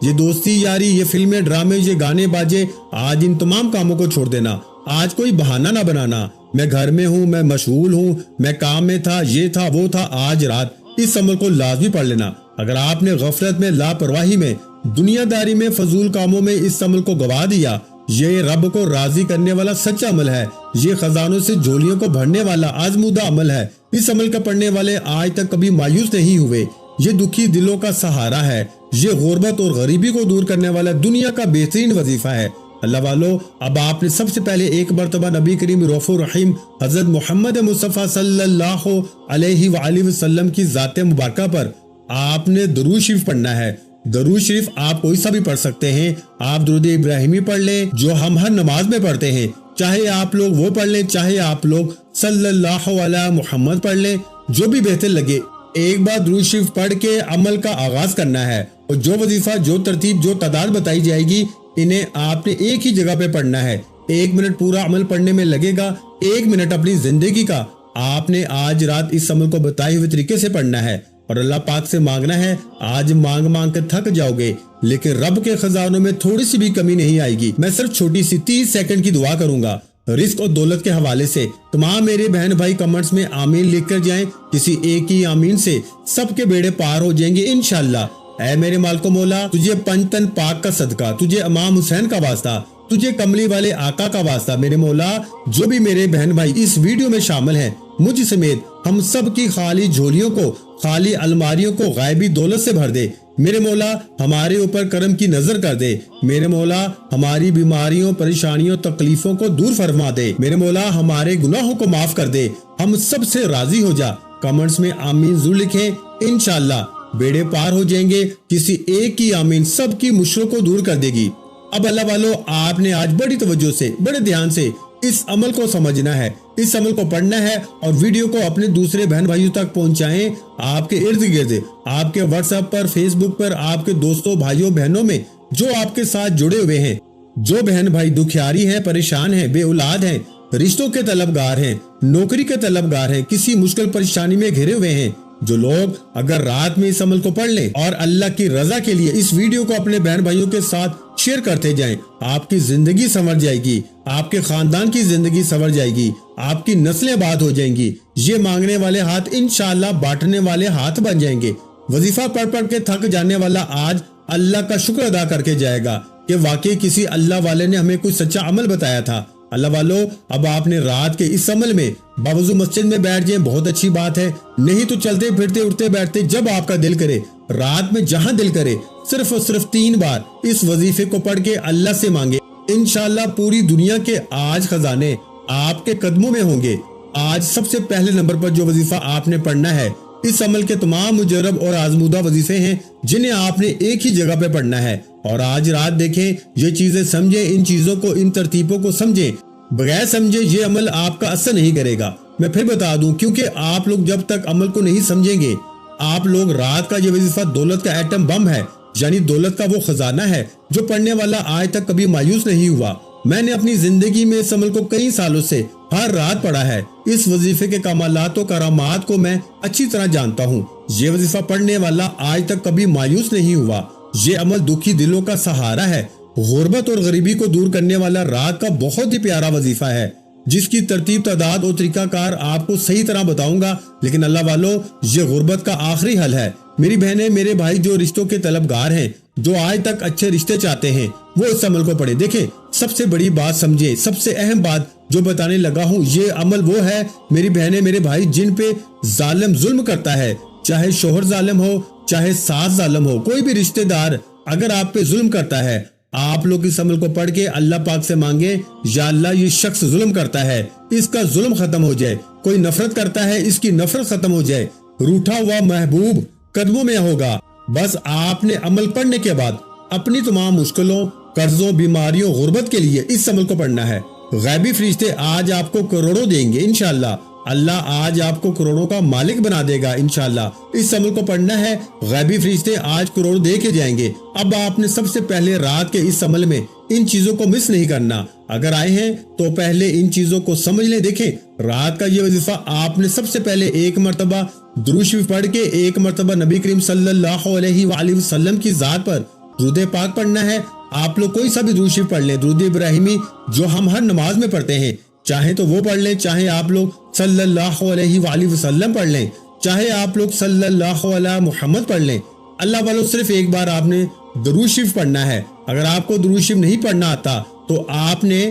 یہ دوستی یاری، یہ فلمیں ڈرامے، یہ گانے باجے، آج ان تمام کاموں کو چھوڑ دینا۔ آج کوئی بہانہ نہ بنانا، میں گھر میں ہوں، میں مشغول ہوں، میں کام میں تھا، یہ تھا وہ تھا۔ آج رات اس عمل کو لازمی پڑھ لینا۔ اگر آپ نے غفلت میں، لاپرواہی میں، دنیا داری میں، فضول کاموں میں اس عمل کو گوا دیا، یہ رب کو راضی کرنے والا سچا عمل ہے، یہ خزانوں سے جھولیوں کو بھرنے والا آزمودہ عمل ہے۔ اس عمل کا پڑھنے والے آج تک کبھی مایوس نہیں ہوئے۔ یہ دکھی دلوں کا سہارا ہے، یہ غربت اور غریبی کو دور کرنے والا دنیا کا بہترین وظیفہ ہے۔ اللہ والو، اب آپ نے سب سے پہلے ایک مرتبہ نبی کریم رؤوف الرحیم حضرت محمد مصطفیٰ صلی اللہ علیہ وآلہ وسلم کی ذات مبارکہ پر آپ نے درود شریف پڑھنا ہے۔ درود شریف آپ کوئی سا بھی پڑھ سکتے ہیں۔ آپ درود ابراہیمی پڑھ لیں جو ہم ہر نماز میں پڑھتے ہیں، چاہے آپ لوگ وہ پڑھ لیں، چاہے آپ لوگ صلی اللہ علیہ محمد پڑھ لیں، جو بھی بہتر لگے۔ ایک بار درود شریف پڑھ کے عمل کا آغاز کرنا ہے، اور جو وظیفہ، جو ترتیب، جو تعداد بتائی جائے گی، انہیں آپ نے ایک ہی جگہ پہ پڑھنا ہے۔ 1 منٹ پورا عمل پڑھنے میں لگے گا، 1 منٹ اپنی زندگی کا آپ نے آج رات اس عمل کو بتائے ہوئے طریقے سے پڑھنا ہے، اور اللہ پاک سے مانگنا ہے۔ آج مانگ مانگ کے تھک جاؤ گے، لیکن رب کے خزانوں میں تھوڑی سی بھی کمی نہیں آئے گی۔ میں صرف چھوٹی سی 30 سیکنڈ کی دعا کروں گا رزق اور دولت کے حوالے سے۔ تمام میرے بہن بھائی کمنٹس میں آمین لکھ کر جائیں، کسی ایک ہی آمین سے سب کے بیڑے پار ہو جائیں گے انشاءاللہ۔ اے میرے مالک و مولا، تجھے پنجتن پاک کا صدقہ، تجھے امام حسین کا واسطہ، تجھے کملی والے آقا کا واسطہ، میرے مولا جو بھی میرے بہن بھائی اس ویڈیو میں شامل ہیں، مجھ سمیت ہم سب کی خالی جھولیوں کو، خالی الماریوں کو غائبی دولت سے بھر دے۔ میرے مولا ہمارے اوپر کرم کی نظر کر دے۔ میرے مولا ہماری بیماریوں، پریشانیوں، تکلیفوں کو دور فرما دے۔ میرے مولا ہمارے گناہوں کو معاف کر دے، ہم سب سے راضی ہو جا۔ کمنٹس میں آمین ضرور لکھیں، انشاءاللہ بیڑے پار ہو جائیں گے۔ کسی ایک کی آمین سب کی مشکلوں کو دور کر دے گی۔ اب اللہ والو، آپ نے آج بڑی توجہ سے، بڑے دھیان سے اس عمل کو سمجھنا ہے، اس عمل کو پڑھنا ہے، اور ویڈیو کو اپنے دوسرے بہن بھائیوں تک پہنچائیں۔ آپ کے ارد گرد، آپ کے واٹس ایپ پر، فیس بک پر، آپ کے دوستوں، بھائیوں، بہنوں میں جو آپ کے ساتھ جڑے ہوئے ہیں، جو بہن بھائی دکھیاری ہیں، پریشان ہیں، بے اولاد ہیں، رشتوں کے طلبگار ہیں، نوکری کے طلبگار ہیں، کسی مشکل پریشانی میں گھرے ہوئے ہیں، جو لوگ اگر رات میں اس عمل کو پڑھ لیں اور اللہ کی رضا کے لیے اس ویڈیو کو اپنے بہن بھائیوں کے ساتھ شیئر کرتے جائیں، آپ کی زندگی سنور جائے گی، آپ کے خاندان کی زندگی سنور جائے گی، آپ کی نسلیں آباد ہو جائیں گی۔ یہ مانگنے والے ہاتھ انشاءاللہ بانٹنے والے ہاتھ بن جائیں گے۔ وظیفہ پڑھ پڑھ کے تھک جانے والا آج اللہ کا شکر ادا کر کے جائے گا کہ واقعی کسی اللہ والے نے ہمیں کوئی سچا عمل بتایا تھا۔ اللہ والو، اب آپ نے رات کے اس عمل میں باوضو مسجد میں بیٹھ جائیں، بہت اچھی بات ہے، نہیں تو چلتے پھرتے، اٹھتے بیٹھتے، جب آپ کا دل کرے، رات میں جہاں دل کرے، صرف اور صرف 3 بار اس وظیفے کو پڑھ کے اللہ سے مانگے۔ انشاءاللہ پوری دنیا کے آج خزانے آپ کے قدموں میں ہوں گے۔ آج سب سے پہلے نمبر پر جو وظیفہ آپ نے پڑھنا ہے، اس عمل کے تمام مجرب اور آزمودہ وظیفے ہیں جنہیں آپ نے ایک ہی جگہ پہ پڑھنا ہے، اور آج رات دیکھیں، یہ چیزیں سمجھیں، ان چیزوں کو، ان ترتیبوں کو سمجھیں۔ بغیر سمجھے یہ عمل آپ کا اثر نہیں کرے گا۔ میں پھر بتا دوں، کیونکہ آپ لوگ جب تک عمل کو نہیں سمجھیں گے، آپ لوگ رات کا یہ وظیفہ دولت کا ایٹم بم ہے، یعنی دولت کا وہ خزانہ ہے جو پڑھنے والا آج تک کبھی مایوس نہیں ہوا۔ میں نے اپنی زندگی میں اس عمل کو کئی سالوں سے ہر رات پڑھا ہے۔ اس وظیفے کے کمالات و کرامات کو میں اچھی طرح جانتا ہوں۔ یہ وظیفہ پڑھنے والا آج تک کبھی مایوس نہیں ہوا۔ یہ عمل دکھی دلوں کا سہارا ہے، غربت اور غریبی کو دور کرنے والا رات کا بہت ہی پیارا وظیفہ ہے، جس کی ترتیب، تعداد اور طریقہ کار آپ کو صحیح طرح بتاؤں گا۔ لیکن اللہ والو، یہ غربت کا آخری حل ہے۔ میری بہنیں، میرے بھائی جو رشتوں کے طلبگار ہیں، جو آج تک اچھے رشتے چاہتے ہیں، وہ اس عمل کو پڑھیں۔ دیکھیں، سب سے بڑی بات سمجھے، سب سے اہم بات جو بتانے لگا ہوں، یہ عمل وہ ہے میری بہنیں، میرے بھائی، جن پہ ظالم ظلم کرتا ہے، چاہے شوہر ظالم ہو، چاہے ساس ظالم ہو، کوئی بھی رشتہ دار اگر آپ پہ ظلم کرتا ہے، آپ لوگ اس عمل کو پڑھ کے اللہ پاک سے مانگے، یا اللہ یہ شخص ظلم کرتا ہے، اس کا ظلم ختم ہو جائے، کوئی نفرت کرتا ہے، اس کی نفرت ختم ہو جائے، روٹھا ہوا محبوب قدموں میں ہوگا۔ بس آپ نے عمل پڑھنے کے بعد اپنی تمام مشکلوں، قرضوں، بیماریوں، غربت کے لیے اس عمل کو پڑھنا ہے۔ غیبی فرشتے آج آپ کو کروڑوں دیں گے انشاءاللہ۔ اللہ آج آپ کو کروڑوں کا مالک بنا دے گا انشاءاللہ۔ اس عمل کو پڑھنا ہے، غیبی فرشتے آج کروڑ دے کے جائیں گے۔ اب آپ نے سب سے پہلے رات کے اس عمل میں ان چیزوں کو مس نہیں کرنا۔ اگر آئے ہیں تو پہلے ان چیزوں کو سمجھ لیں۔ دیکھیں، رات کا یہ وظیفہ آپ نے سب سے پہلے 1 مرتبہ درود شریف پڑھ کے، 1 مرتبہ نبی کریم صلی اللہ علیہ وآلہ وسلم کی ذات پر درود پاک پڑھنا ہے۔ آپ لوگ کوئی سا بھی درود شریف پڑھ لیں، درود ابراہیمی جو ہم ہر نماز میں پڑھتے ہیں، چاہے تو وہ پڑھ لیں، چاہے آپ لوگ صلی اللہ علیہ وآلہ وسلم پڑھ لیں، چاہے آپ لوگ صلی اللہ علیہ محمد پڑھ لیں۔ اللہ والوں صرف ایک بار آپ نے درود شریف پڑھنا ہے۔ اگر آپ کو درود شریف نہیں پڑھنا آتا تو آپ نے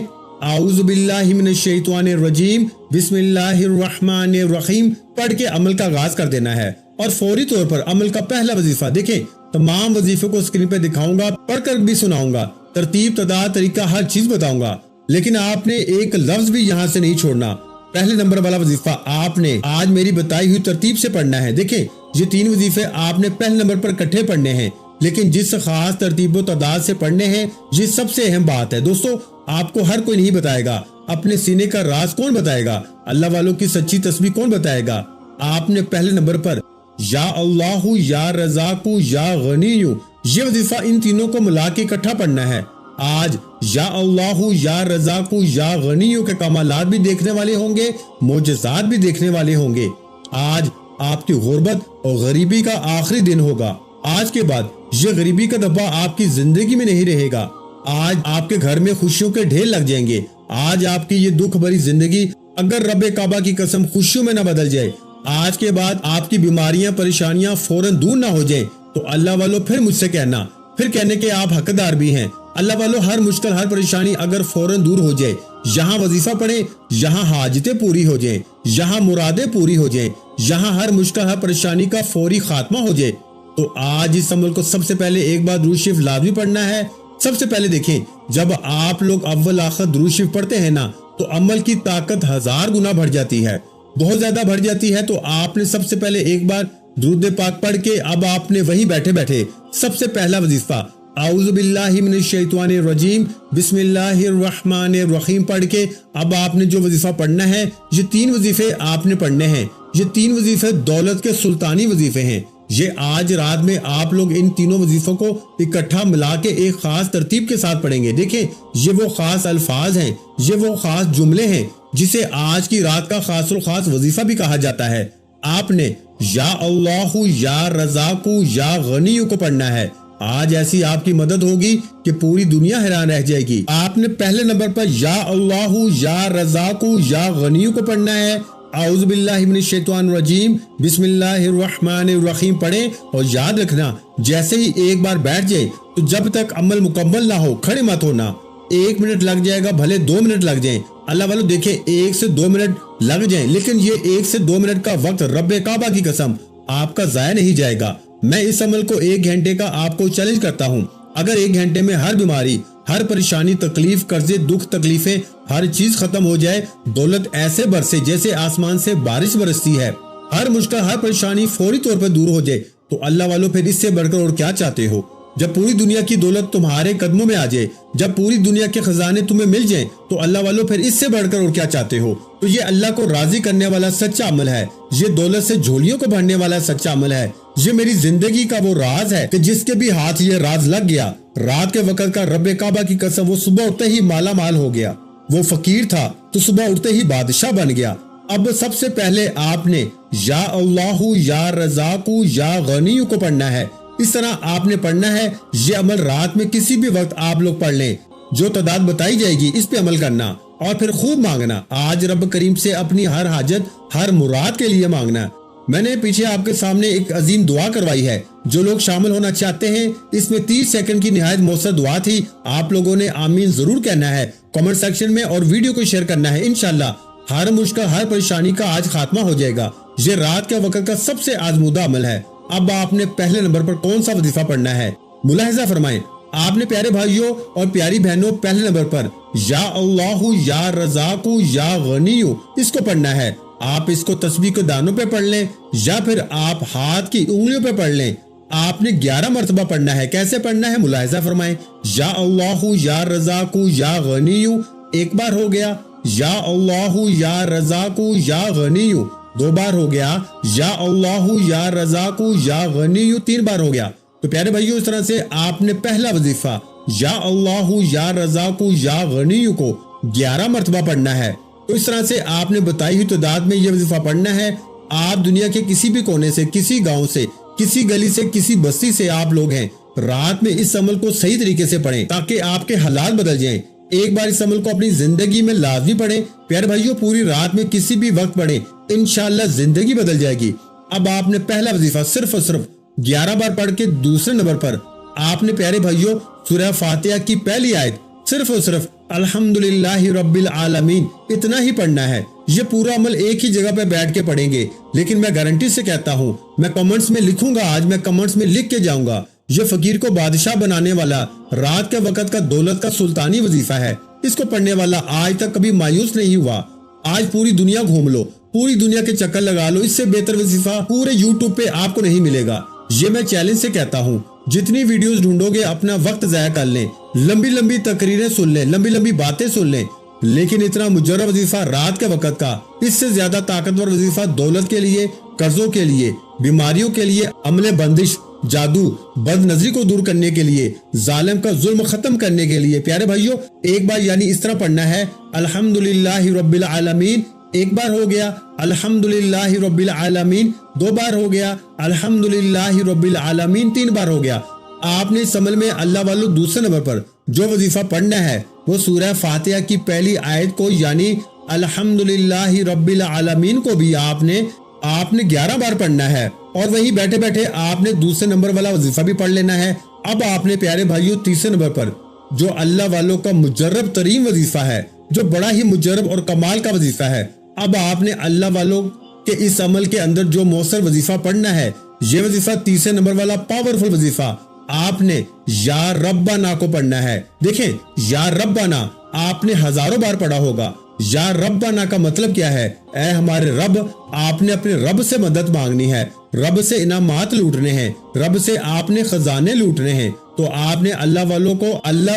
اعوذ باللہ من الشیطان الرجیم بسم اللہ الرحمن الرحیم پڑھ کے عمل کا آغاز کر دینا ہے، اور فوری طور پر عمل کا پہلا وظیفہ دیکھیں، تمام وظیفے کو اسکرین پہ دکھاؤں گا، پڑھ کر بھی سناؤں گا، ترتیب تعداد طریقہ ہر چیز بتاؤں گا، لیکن آپ نے ایک لفظ بھی یہاں سے نہیں چھوڑنا۔ پہلے نمبر والا وظیفہ آپ نے آج میری بتائی ہوئی ترتیب سے پڑھنا ہے۔ دیکھیں یہ 3 وظیفے آپ نے پہلے نمبر پر اکٹھے پڑھنے ہیں، لیکن جس خاص ترتیب و تعداد سے پڑھنے ہیں، یہ سب سے اہم بات ہے۔ دوستو آپ کو ہر کوئی نہیں بتائے گا، اپنے سینے کا راز کون بتائے گا، اللہ والوں کی سچی تسبیح کون بتائے گا۔ آپ نے پہلے نمبر پر یا اللہ یا رزاق یا غنی یہ وظیفہ ان تینوں کو ملا کے اکٹھا پڑھنا ہے۔ آج یا اللہ یا رزاق یا غنی کے کمالات بھی دیکھنے والے ہوں گے، معجزات بھی دیکھنے والے ہوں گے۔ آج آپ کی غربت اور غریبی کا آخری دن ہوگا۔ آج کے بعد یہ غریبی کا دبا آپ کی زندگی میں نہیں رہے گا۔ آج آپ کے گھر میں خوشیوں کے ڈھیر لگ جائیں گے۔ آج آپ کی یہ دکھ بھری زندگی اگر رب کعبہ کی قسم خوشیوں میں نہ بدل جائے، آج کے بعد آپ کی بیماریاں پریشانیاں فوراً دور نہ ہو جائیں، تو اللہ والوں پھر مجھ سے کہنا، پھر کہنے کے آپ حقدار بھی ہیں۔ اللہ والوں ہر مشکل ہر پریشانی اگر فوراً دور ہو جائے، یہاں وظیفہ پڑھیں، یہاں حاجتیں پوری ہو جائیں، یہاں مرادیں پوری ہو جائیں، یہاں ہر مشکل ہر پریشانی کا فوری خاتمہ ہو جائے، تو آج اس عمل کو سب سے پہلے ایک بار درود شریف لازمی پڑھنا ہے۔ سب سے پہلے دیکھیں، جب آپ لوگ اول آخر درود شریف پڑھتے ہیں نا، تو عمل کی طاقت 1000 گنا بڑھ جاتی ہے، بہت زیادہ بڑھ جاتی ہے۔ تو آپ نے سب سے پہلے ایک بار درود پاک پڑھ کے اب آپ نے وہیں بیٹھے بیٹھے سب سے پہلا وظیفہ اعوذ باللہ من الشیطان الرجیم بسم اللہ الرحمن الرحیم پڑھ کے اب آپ نے جو وظیفہ پڑھنا ہے، یہ 3 وظیفے آپ نے پڑھنے ہیں۔ یہ 3 وظیفے دولت کے سلطانی وظیفے ہیں۔ یہ آج رات میں آپ لوگ ان تینوں وظیفوں کو اکٹھا ملا کے ایک خاص ترتیب کے ساتھ پڑھیں گے۔ دیکھیں یہ وہ خاص الفاظ ہیں، یہ وہ خاص جملے ہیں جسے آج کی رات کا خاص الخاص وظیفہ بھی کہا جاتا ہے۔ آپ نے یا اللہ یا رزاق یا غنی کو پڑھنا ہے۔ آج ایسی آپ کی مدد ہوگی کہ پوری دنیا حیران رہ جائے گی۔ آپ نے پہلے نمبر پر یا اللہ یا رزاق یا غنی کو پڑھنا ہے۔ اعوذ باللہ من الشیطان الرجیم بسم اللہ الرحمن الرحیم پڑھیں، اور یاد رکھنا جیسے ہی ایک بار بیٹھ جائے تو جب تک عمل مکمل نہ ہو کھڑے مت ہونا۔ 1 منٹ لگ جائے گا، بھلے 2 منٹ لگ جائیں، اللہ والوں دیکھیں 1 سے 2 منٹ لگ جائیں، لیکن یہ 1 سے 2 منٹ کا وقت رب کعبہ کی قسم آپ کا ضائع نہیں جائے گا۔ میں اس عمل کو 1 گھنٹے کا آپ کو چیلنج کرتا ہوں۔ اگر 1 گھنٹے میں ہر بیماری، ہر پریشانی، تکلیف، قرضے، دکھ، تکلیفیں، ہر چیز ختم ہو جائے، دولت ایسے برسے جیسے آسمان سے بارش برستی ہے، ہر مشکل ہر پریشانی فوری طور پر دور ہو جائے، تو اللہ والوں پھر اس سے بڑھ کر اور کیا چاہتے ہو؟ جب پوری دنیا کی دولت تمہارے قدموں میں آ جائے، جب پوری دنیا کے خزانے تمہیں مل جائیں، تو اللہ والوں پھر اس سے بڑھ کر اور کیا چاہتے ہو؟ تو یہ اللہ کو راضی کرنے والا سچا عمل ہے، یہ دولت سے جھولیوں کو بھرنے والا سچا عمل ہے، یہ میری زندگی کا وہ راز ہے کہ جس کے بھی ہاتھ یہ راز لگ گیا، رات کے وقت کا رب کعبہ کی قسم وہ صبح اٹھتے ہی مالا مال ہو گیا، وہ فقیر تھا تو صبح اٹھتے ہی بادشاہ بن گیا۔ اب سب سے پہلے آپ نے یا اللہ یا رزاق یا غنی کو پڑھنا ہے۔ اس طرح آپ نے پڑھنا ہے۔ یہ عمل رات میں کسی بھی وقت آپ لوگ پڑھ لیں، جو تعداد بتائی جائے گی اس پہ عمل کرنا، اور پھر خوب مانگنا۔ آج رب کریم سے اپنی ہر حاجت، ہر مراد کے لیے مانگنا۔ میں نے پیچھے آپ کے سامنے ایک عظیم دعا کروائی ہے، جو لوگ شامل ہونا چاہتے ہیں، اس میں 30 سیکنڈ کی نہایت مؤثر دعا تھی۔ آپ لوگوں نے آمین ضرور کہنا ہے کمنٹ سیکشن میں، اور ویڈیو کو شیئر کرنا ہے۔ انشاءاللہ ہر مشکل ہر پریشانی کا آج خاتمہ ہو جائے گا۔ یہ رات کے وقت کا سب سے آزمودہ عمل ہے۔ اب آپ نے پہلے نمبر پر کون سا وظیفہ پڑھنا ہے؟ ملاحظہ فرمائیں، آپ نے پیارے بھائیوں اور پیاری بہنوں پہلے نمبر پر یا اللہ یا رزاق یا غنی اس کو پڑھنا ہے۔ آپ اس کو تسبیح کے دانوں پہ پڑھ لیں، یا پھر آپ ہاتھ کی انگلیوں پہ پڑھ لیں۔ آپ نے 11 مرتبہ پڑھنا ہے۔ کیسے پڑھنا ہے ملاحظہ فرمائیں، یا اللہ یا رزاق یا غنی ایک بار ہو گیا، یا اللہ یا رزاق یا غنی 2 بار ہو گیا، یا اللہ یا رزاق یا غنی 3 بار ہو گیا۔ تو پیارے بھائیوں، اس طرح سے آپ نے پہلا وظیفہ یا اللہ یا رزاق یا غنی کو 11 مرتبہ پڑھنا ہے۔ تو اس طرح سے آپ نے بتائی ہوئی تعداد میں یہ وظیفہ پڑھنا ہے۔ آپ دنیا کے کسی بھی کونے سے، کسی گاؤں سے، کسی گلی سے، کسی بستی سے آپ لوگ ہیں، رات میں اس عمل کو صحیح طریقے سے پڑھیں تاکہ آپ کے حالات بدل جائیں۔ ایک بار اس عمل کو اپنی زندگی میں لازمی پڑھیں۔ پیارے بھائیوں، پوری رات میں کسی بھی وقت پڑھیں، انشاءاللہ زندگی بدل جائے گی۔ اب آپ نے پہلا وظیفہ صرف اور صرف 11 بار پڑھ کے دوسرے نمبر پر آپ نے پیارے بھائیوں سورہ فاتحہ کی پہلی آیت صرف اور صرف الحمدللہ رب العالمین اتنا ہی پڑھنا ہے۔ یہ پورا عمل ایک ہی جگہ پہ بیٹھ کے پڑھیں گے، لیکن میں گارنٹی سے کہتا ہوں، میں کمنٹس میں لکھوں گا، آج میں کمنٹس میں لکھ کے جاؤں گا، یہ فقیر کو بادشاہ بنانے والا رات کے وقت کا دولت کا سلطانی وظیفہ ہے۔ اس کو پڑھنے والا آج تک کبھی مایوس نہیں ہوا۔ آج پوری دنیا گھوم لو، پوری دنیا کے چکر لگا لو، اس سے بہتر وظیفہ پورے یوٹیوب پہ آپ کو نہیں ملے گا۔ یہ میں چیلنج سے کہتا ہوں، جتنی ویڈیوز ڈھونڈو گے اپنا وقت ضائع کر لیں، لمبی لمبی تقریریں سن لیں، لمبی لمبی باتیں سن لیں، لیکن اتنا مجرب وظیفہ رات کے وقت کا، اس سے زیادہ طاقتور وظیفہ دولت کے لیے، قرضوں کے لیے، بیماریوں کے لیے، عمل بندش، جادو، بد نظری کو دور کرنے کے لیے، ظالم کا ظلم ختم کرنے کے لیے۔ پیارے بھائیوں، ایک بار یعنی اس طرح پڑھنا ہے الحمدللہ رب العالمین، ایک بار ہو گیا الحمدللہ رب العالمین، دو بار ہو گیا الحمدللہ رب العالمین، تین بار ہو گیا۔ آپ نے اس عمل میں اللہ والو دوسرے نمبر پر جو وظیفہ پڑھنا ہے وہ سورہ فاتحہ کی پہلی آیت کو یعنی الحمدللہ رب العالمین کو بھی آپ نے 11 بار پڑھنا ہے، اور وہیں بیٹھے بیٹھے آپ نے دوسرے نمبر والا وظیفہ بھی پڑھ لینا ہے۔ اب آپ نے پیارے بھائیوں تیسرے نمبر پر جو اللہ والوں کا مجرب ترین وظیفہ ہے، جو بڑا ہی مجرب اور کمال کا وظیفہ ہے، اب آپ نے اللہ والوں کے اس عمل کے اندر جو مؤثر وظیفہ پڑھنا ہے، یہ وظیفہ تیسرے نمبر والا پاورفل وظیفہ آپ نے یا ربنا کو پڑھنا ہے۔ دیکھیں، یا ربنا آپ نے ہزاروں بار پڑھا ہوگا۔ یا ربنا کا مطلب کیا ہے؟ اے ہمارے رب، آپ نے اپنے رب سے مدد مانگنی ہے، رب سے انعامات لوٹنے ہیں، رب سے آپ نے خزانے لوٹنے ہیں، تو آپ نے اللہ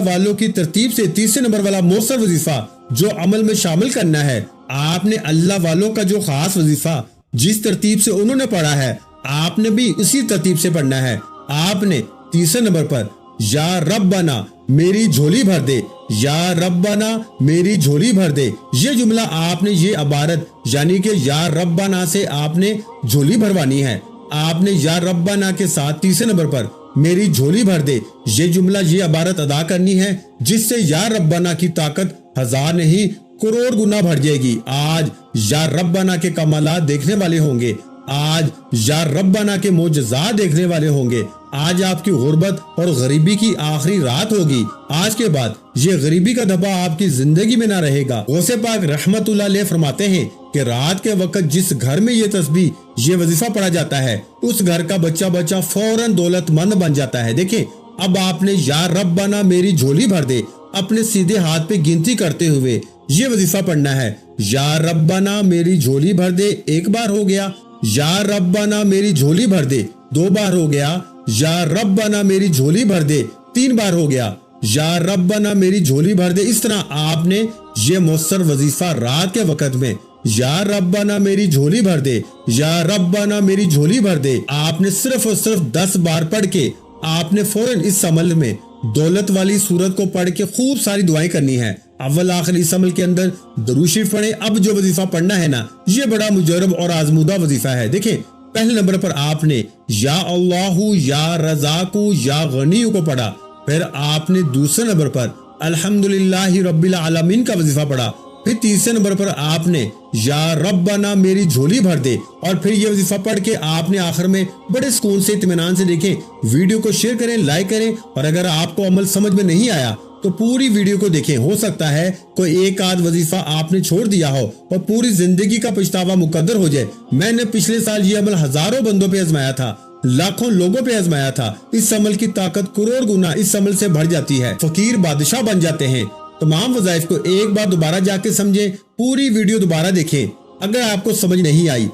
والوں کی ترتیب سے تیسرے نمبر والا مؤثر وظیفہ جو عمل میں شامل کرنا ہے، آپ نے اللہ والوں کا جو خاص وظیفہ جس ترتیب سے انہوں نے پڑھا ہے، آپ نے بھی اسی ترتیب سے پڑھنا ہے۔ آپ نے تیسرے نمبر پر یا ربنا میری جھولی بھر دے، یا ربنا میری جھولی بھر دے، یہ جملہ آپ نے، یہ عبارت یعنی کہ یا ربنا سے آپ نے جھولی بھروانی ہے۔ آپ نے یا ربنا کے ساتھ تیسرے نمبر پر میری جھولی بھر دے، یہ جملہ، یہ عبارت ادا کرنی ہے، جس سے یا ربنا کی طاقت ہزار نہیں کروڑ گنا بڑھ جائے گی۔ آج یا ربنا کے کمالات دیکھنے والے ہوں گے، آج یا ربنا کے معجزات دیکھنے والے ہوں گے۔ آج آپ کی غربت اور غریبی کی آخری رات ہوگی۔ آج کے بعد یہ غریبی کا دھبا آپ کی زندگی میں نہ رہے گا۔ غوث پاک رحمت اللہ علیہ فرماتے ہیں کہ رات کے وقت جس گھر میں یہ تسبیح، یہ وظیفہ پڑھا جاتا ہے، اس گھر کا بچہ فوراً دولت مند بن جاتا ہے۔ دیکھیں، اب آپ نے یا ربنا میری جھولی بھر دے اپنے سیدھے ہاتھ پہ گنتی کرتے ہوئے یہ وظیفہ پڑھنا ہے۔ یا ربنا میری جھولی بھر دے، ایک بار ہو گیا۔ یا ربنا میری جھولی بھر دے، دو بار ہو گیا۔ یا ربنا میری جھولی بھر دے، تین بار ہو گیا۔ یا ربنا میری جھولی بھر دے۔ اس طرح آپ نے یہ مؤثر وظیفہ رات کے وقت میں یا ربنا میری جھولی بھر دے، یا ربنا میری جھولی بھر دے، آپ نے صرف اور صرف 10 بار پڑھ کے آپ نے فوراً اس عمل میں دولت والی سورت کو پڑھ کے خوب ساری دعائیں کرنی ہے۔ اول آخر اس عمل کے اندر درود شریف پڑھیں۔ اب جو وظیفہ پڑھنا ہے نا، یہ بڑا مجرب اور آزمودہ وظیفہ ہے۔ دیکھیں، پہلے نمبر پر آپ نے یا اللہ یا رزاق یا غنی کو پڑھا، پھر آپ نے دوسرے نمبر پر الحمدللہ رب العالمین کا وظیفہ پڑھا، پھر تیسرے نمبر پر آپ نے یا ربنا میری جھولی بھر دے، اور پھر یہ وظیفہ پڑھ کے آپ نے آخر میں بڑے سکون سے اطمینان سے دیکھیں۔ ویڈیو کو شیئر کریں، لائک کریں، اور اگر آپ کو عمل سمجھ میں نہیں آیا تو پوری ویڈیو کو دیکھیں۔ ہو سکتا ہے کوئی ایک آدھ وظیفہ آپ نے چھوڑ دیا ہو اور پوری زندگی کا پچھتاوا مقدر ہو جائے۔ میں نے پچھلے سال یہ عمل ہزاروں بندوں پہ آزمایا تھا، لاکھوں لوگوں پہ آزمایا تھا۔ اس عمل کی طاقت کروڑ گنا اس عمل سے بڑھ جاتی ہے، فقیر بادشاہ بن جاتے ہیں۔ تمام وظائف کو ایک بار دوبارہ جا کے سمجھیں، پوری ویڈیو دوبارہ دیکھیں۔ اگر آپ کو سمجھ نہیں آئی،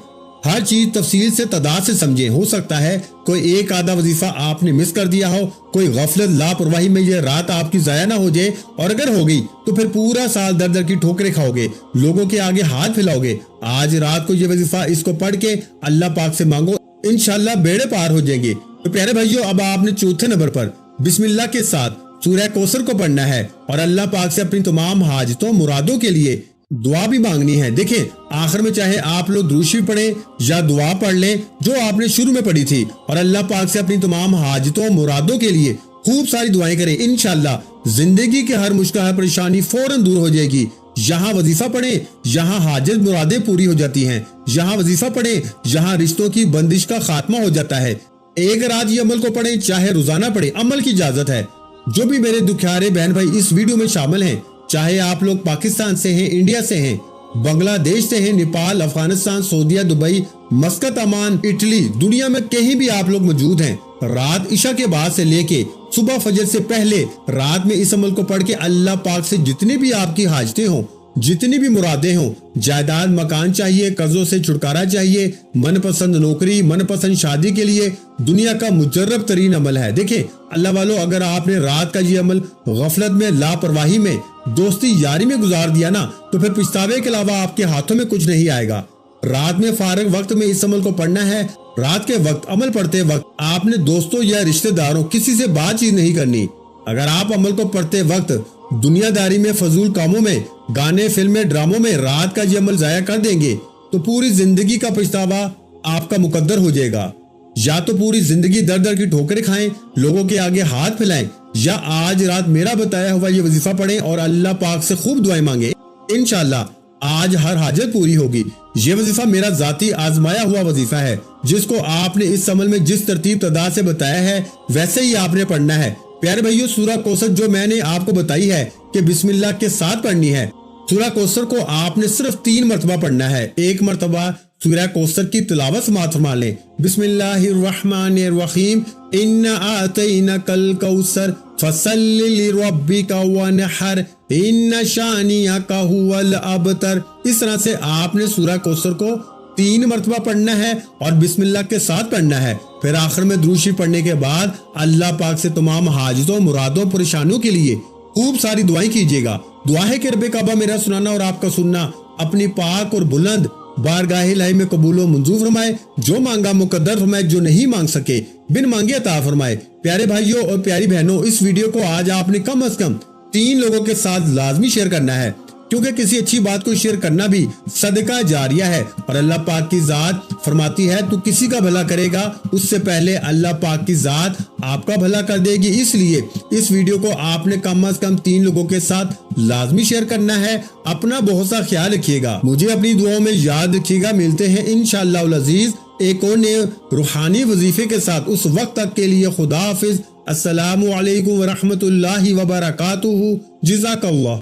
ہر چیز تفصیل سے تعداد سے سمجھیں۔ ہو سکتا ہے کوئی ایک آدھا وظیفہ آپ نے مس کر دیا ہو، کوئی غفلت لاپرواہی میں یہ رات آپ کی ضائع نہ ہو جائے، اور اگر ہو گئی تو پھر پورا سال در در کی ٹھوکریں کھاؤ گے، لوگوں کے آگے ہاتھ پھیلاؤ گے۔ آج رات کو یہ وظیفہ اس کو پڑھ کے اللہ پاک سے مانگو، انشاءاللہ بیڑے پار ہو جائیں گے۔ تو پیارے بھائیو، اب آپ نے چوتھے نمبر پر بسم اللہ کے ساتھ سورہ کوثر کو پڑھنا ہے، اور اللہ پاک سے اپنی تمام حاجتوں مرادوں کے لیے دعا بھی مانگنی ہے۔ دیکھیں، آخر میں چاہے آپ لوگ درود شریف پڑھیں یا دعا پڑھ لیں جو آپ نے شروع میں پڑھی تھی، اور اللہ پاک سے اپنی تمام حاجتوں مرادوں کے لیے خوب ساری دعائیں کریں، انشاءاللہ زندگی کے ہر مشکل ہر پریشانی فوراً دور ہو جائے گی۔ یہاں وظیفہ پڑھیں، یہاں حاجت مرادیں پوری ہو جاتی ہیں۔ یہاں وظیفہ پڑھیں، یہاں رشتوں کی بندش کا خاتمہ ہو جاتا ہے۔ ایک رات یہ عمل کو پڑھیں، چاہے روزانہ پڑھیں، عمل کی اجازت ہے۔ جو بھی میرے دکھیارے بہن بھائی اس ویڈیو میں شامل ہیں، چاہے آپ لوگ پاکستان سے ہیں، انڈیا سے ہیں، بنگلہ دیش سے ہیں، نیپال، افغانستان، سعودیہ، دبئی، مسقط، عمان، اٹلی، دنیا میں کہیں بھی آپ لوگ موجود ہیں، رات عشاء کے بعد سے لے کے صبح فجر سے پہلے رات میں اس عمل کو پڑھ کے اللہ پاک سے جتنی بھی آپ کی حاجتیں ہوں، جتنی بھی مرادیں ہوں، جائیداد، مکان چاہیے، قرضوں سے چھٹکارا چاہیے، من پسند نوکری، من پسند شادی کے لیے دنیا کا مجرب ترین عمل ہے۔ دیکھیں اللہ والو، اگر آپ نے رات کا یہ عمل غفلت میں، لاپرواہی میں، دوستی یاری میں گزار دیا نا، تو پھر پچھتاوے کے علاوہ آپ کے ہاتھوں میں کچھ نہیں آئے گا۔ رات میں فارغ وقت میں اس عمل کو پڑھنا ہے۔ رات کے وقت عمل پڑھتے وقت آپ نے دوستوں یا رشتہ داروں کسی سے بات چیت نہیں کرنی۔ اگر آپ عمل کو پڑھتے وقت دنیا داری میں، فضول کاموں میں، گانے، فلمیں، ڈراموں میں رات کا یہ عمل ضائع کر دیں گے تو پوری زندگی کا پچھتاوا آپ کا مقدر ہو جائے گا۔ یا تو پوری زندگی در در کی ٹھوکریں کھائیں، لوگوں کے آگے ہاتھ پھیلائیں، یا آج رات میرا بتایا ہوا یہ وظیفہ پڑھیں اور اللہ پاک سے خوب دعائیں مانگیں۔ انشاءاللہ آج ہر حاجت پوری ہوگی۔ یہ وظیفہ میرا ذاتی آزمایا ہوا وظیفہ ہے، جس کو آپ نے اس عمل میں جس ترتیب تعداد سے بتایا ہے ویسے ہی آپ نے پڑھنا ہے۔ پیارے بھائیو، سورہ کوثر جو میں نے آپ کو بتائی ہے کہ بسم اللہ کے ساتھ پڑھنی ہے، سورہ کوثر کو آپ نے صرف 3 مرتبہ پڑھنا ہے۔ ایک مرتبہ سورہ کوثر کی تلاوت سماعت فرما لیں، بسم اللہ الرحمن الرحیم، انا اعطیناک الکوثر فصل لربک وانحر ان شانئک ھو الابتر۔ اس طرح سے آپ نے سورہ کوثر کو 3 مرتبہ پڑھنا ہے اور بسم اللہ کے ساتھ پڑھنا ہے۔ پھر آخر میں درود شریف پڑھنے کے بعد اللہ پاک سے تمام حاجتوں، مرادوں، پریشانیوں کے لیے خوب ساری دعائیں کیجیے گا۔ دعا ہے کہ رب کعبہ میرا سنانا اور آپ کا سننا اپنی پاک اور بلند بارگاہ الہی میں قبول و منظور فرمائے۔ جو مانگا مقدر فرمائے، جو نہیں مانگ سکے بن مانگے عطا فرمائے۔ پیارے بھائیوں اور پیاری بہنوں، اس ویڈیو کو آج آپ نے کم از کم 3 لوگوں کے ساتھ لازمی شیئر کرنا ہے، کیونکہ کسی اچھی بات کو شیئر کرنا بھی صدقہ جاریہ ہے، اور اللہ پاک کی ذات فرماتی ہے تو کسی کا بھلا کرے گا اس سے پہلے اللہ پاک کی ذات آپ کا بھلا کر دے گی۔ اس لیے اس ویڈیو کو آپ نے کم از کم 3 لوگوں کے ساتھ لازمی شیئر کرنا ہے۔ اپنا بہت سا خیال رکھیے گا، مجھے اپنی دعاؤں میں یاد رکھیے گا۔ ملتے ہیں انشاءاللہ العزیز ایک اور نئے روحانی وظیفے کے ساتھ۔ اس وقت تک کے لیے خدا حافظ۔ السلام علیکم ورحمۃ اللہ وبرکاتہ۔ جزاک اللہ۔